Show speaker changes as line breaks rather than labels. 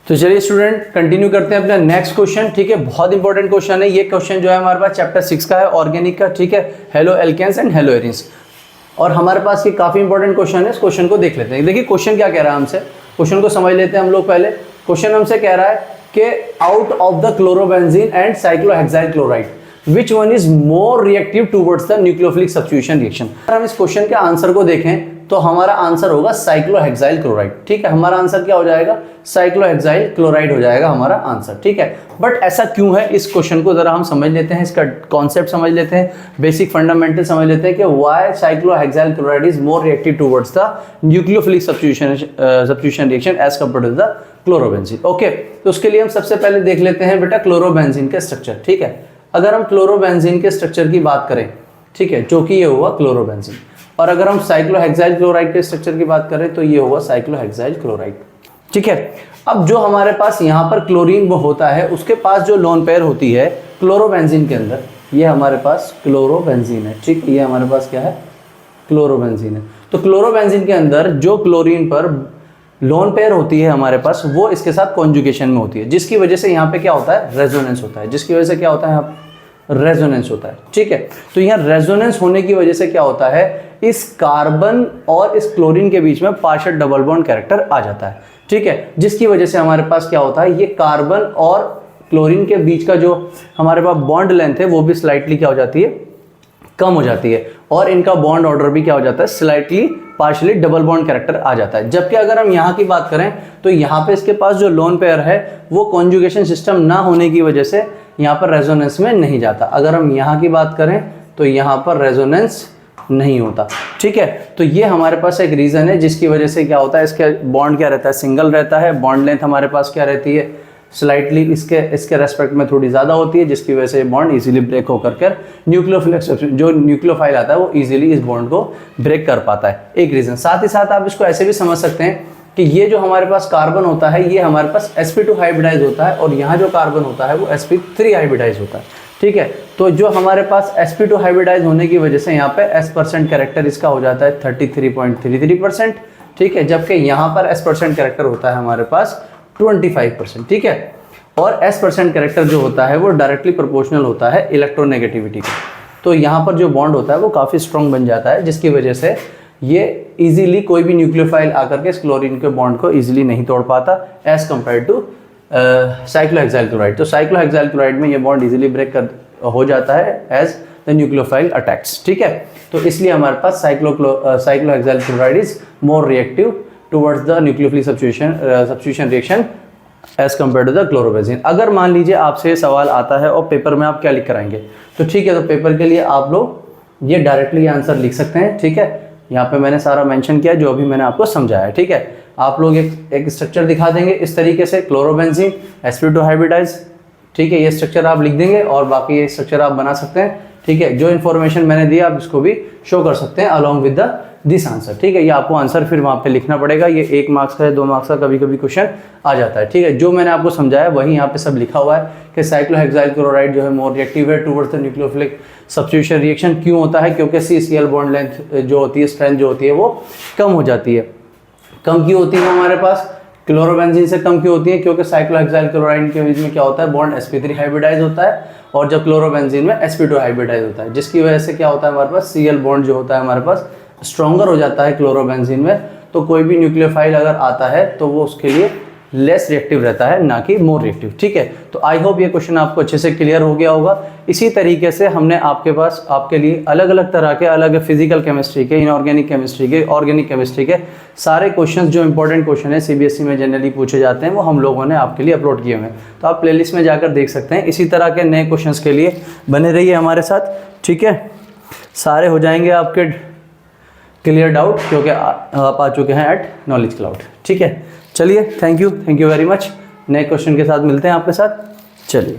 तो चलिए student continue करते हैं अपना नेक्स्ट क्वेश्चन। ठीक है, बहुत इंपॉर्टेंट क्वेश्चन है ये। क्वेश्चन जो है हमारे पास चैप्टर 6 का है, ऑर्गेनिक का। ठीक है, haloalkanes and haloarenes, और हमारे पास ये काफी इंपॉर्टेंट क्वेश्चन है। इस क्वेश्चन को देख लेते हैं। देखिए क्वेश्चन क्या कह रहा है हमसे, क्वेश्चन को समझ लेते हैं हम लोग पहले। क्वेश्चन हमसे कह रहा है कि out of the chlorobenzene and cyclohexyl chloride which one is more reactive towards the nucleophilic substitution reaction. अगर हम इस क्वेश्चन के आंसर को देखें तो हमारा आंसर होगा साइक्लोहेक्साइल क्लोराइड। ठीक है, हमारा आंसर क्या हो जाएगा, साइक्लोहेक्साइल क्लोराइड हो जाएगा हमारा आंसर। ठीक है, बट ऐसा क्यों है, इस क्वेश्चन को जरा हम समझ लेते हैं, इसका कॉन्सेप्ट समझ लेते हैं, बेसिक फंडामेंटल समझ लेते हैं कि why cyclohexyl chloride is more reactive towards the nucleophilic substitution reaction as compared to the chlorobenzene. Okay, तो उसके लिए हम सबसे पहले देख लेते हैं बेटा क्लोरोबेंजीन के स्ट्रक्चर। ठीक है, अगर हम क्लोरोबेंजीन के स्ट्रक्चर की बात करें, ठीक है, जो कि ये हुआ क्लोरोबेंजीन, और अगर हम साइक्लोहेक्साइल क्लोराइड के स्ट्रक्चर की बात करें तो ये होगा साइक्लोहेक्साइल क्लोराइड। ठीक है, अब जो हमारे पास यहाँ पर क्लोरीन वो होता है, उसके पास जो लोन पेयर होती है क्लोरोबेंजीन के अंदर, ये हमारे पास क्लोरोबेंजीन है। ठीक, ये हमारे पास क्या है, क्लोरोबेंजीन है। तो क्लोरोबेंजीन के अंदर जो क्लोरीन पर लोन पेयर होती है हमारे पास, वो इसके साथ कॉन्जुगेशन में होती है, जिसकी वजह से यहाँ पे क्या होता है, रेजोनेंस होता है। जिसकी वजह से क्या होता है, यहाँ रेजोनेंस होता है। ठीक है, तो यहाँ रेजोनेंस होने की वजह से क्या होता है, इस कार्बन और इस क्लोरीन के बीच में पार्शियल डबल बॉन्ड कैरेक्टर आ जाता है। ठीक है, जिसकी वजह से हमारे पास क्या होता है, ये कार्बन और क्लोरीन के बीच का जो हमारे पास बॉन्ड लेंथ है वो भी स्लाइटली क्या हो जाती है, कम हो जाती है, और इनका बॉन्ड ऑर्डर भी क्या हो जाता है, slightly partially double bond character आ जाता है। जबकि अगर हम यहाँ की बात करें तो यहाँ पे इसके पास जो लोन पेयर है वो कॉन्जुगेशन सिस्टम ना होने की वजह से यहाँ पर रेजोनेंस में नहीं जाता। अगर हम यहाँ की बात करें तो यहाँ पर रेजोनेंस नहीं होता। ठीक है, तो ये हमारे पास एक रीज़न है जिसकी वजह से क्या होता है, इसके बॉन्ड क्या रहता है, सिंगल रहता है। बॉन्ड लेंथ हमारे पास क्या रहती है, स्लाइटली इसके रेस्पेक्ट में थोड़ी ज़्यादा होती है, जिसकी वजह से बॉन्ड इजीली ब्रेक होकर कर न्यूक्लियोफिलिक जो न्यूक्लियोफाइल आता है वो इजीली इस बॉन्ड को ब्रेक कर पाता है, एक रीज़न। साथ ही साथ आप इसको ऐसे भी समझ सकते हैं कि ये जो हमारे पास कार्बन होता है ये हमारे पास sp2 हाइब्रिडाइज होता है, और यहाँ जो कार्बन होता है वो sp3 हाइब्रिडाइज होता है। ठीक है, तो जो हमारे पास sp2 हाइब्रिडाइज होने की वजह से यहाँ पे s% कैरेक्टर इसका हो जाता है 33.33%। ठीक है, जबकि यहाँ पर s% कैरेक्टर होता है हमारे पास 25%। ठीक है, और s% कैरेक्टर जो होता है वो डायरेक्टली प्रोपोर्शनल होता है इलेक्ट्रोनेगेटिविटी का। तो यहाँ पर जो बॉन्ड होता है वो काफ़ी स्ट्रॉन्ग बन जाता है, जिसकी वजह से ये इजीली कोई भी न्यूक्लियोफाइल आकर के इस क्लोरीन के बॉन्ड को इजीली नहीं तोड़ पाता as compare to cyclohexyl chloride. तो साइक्लोहेक्साइल क्लोराइड में ये बॉन्ड इजीली ब्रेक हो जाता है एज द न्यूक्लियोफाइल अटैक्स। ठीक है, तो इसलिए हमारे पास cyclohexyl chloride is more reactive towards the nucleophilic substitution reaction as compare to the chlorobenzene. अगर मान लीजिए आपसे सवाल आता है और पेपर में आप क्या लिख कराएंगे, तो ठीक है, तो पेपर के लिए आप लोग ये डायरेक्टली आंसर लिख सकते हैं। ठीक है, यहाँ पे मैंने सारा मेंशन किया जो अभी मैंने आपको समझाया है। ठीक है, आप लोग एक स्ट्रक्चर दिखा देंगे इस तरीके से, क्लोरोबेंजीन sp2 हाइब्रिडाइज। ठीक है, ये स्ट्रक्चर आप लिख देंगे और बाकी ये स्ट्रक्चर आप बना सकते हैं। ठीक है, जो इन्फॉर्मेशन मैंने दिया आप इसको भी शो कर सकते हैं अलॉन्ग विद दिस आंसर। ठीक है, ये आपको आंसर फिर वहाँ पे लिखना पड़ेगा। ये 1 मार्क्स का है, 2 मार्क्स का कभी कभी क्वेश्चन आ जाता है। ठीक है, जो मैंने आपको समझाया वही यहाँ पे सब लिखा हुआ है कि साइक्लोहेक्साइल क्लोराइड जो है मोर रिएक्टिव है towards the nucleophilic substitution reaction. क्यों होता है, क्योंकि CCl बॉन्ड लेंथ जो होती है, स्ट्रेंथ जो होती है वो कम हो जाती है। कम क्यों होती है हमारे पास, क्लोरोबेंजीन से कम क्यों होती है, क्योंकि साइक्लोहेक्साइल क्लोराइड के बीच में क्या होता है, बॉन्ड sp3 हाइब्रिडाइज होता है, और जब क्लोरोबेंजीन में sp2 हाइब्रिडाइज होता है, जिसकी वजह से क्या होता है हमारे पास Cl बॉन्ड जो होता है हमारे पास स्ट्रॉन्गर हो जाता है क्लोरोबेंजीन में। तो कोई भी न्यूक्लियोफाइल अगर आता है तो वो उसके लिए लेस रिएक्टिव रहता है, ना कि मोर रिएक्टिव। ठीक है, तो आई होप ये क्वेश्चन आपको अच्छे से क्लियर हो गया होगा। इसी तरीके से हमने आपके पास आपके लिए अलग अलग तरह के, अलग फिजिकल केमिस्ट्री के, इनऑर्गेनिक केमिस्ट्री के, ऑर्गेनिक केमिस्ट्री के सारे क्वेश्चंस जो इंपॉर्टेंट क्वेश्चन है CBSE में जनरली पूछे जाते हैं वो हम लोगों ने आपके लिए अपलोड किए हुए हैं। तो आप प्लेलिस्ट में जाकर देख सकते हैं। इसी तरह के नए क्वेश्चंस के लिए बने रहिए हमारे साथ। ठीक है, सारे हो जाएंगे आपके क्लियर डाउट, क्योंकि आप आ चुके हैं एट नॉलेज क्लाउड। ठीक है, चलिए, थैंक यू वेरी मच। नए क्वेश्चन के साथ मिलते हैं आपके साथ। चलिए।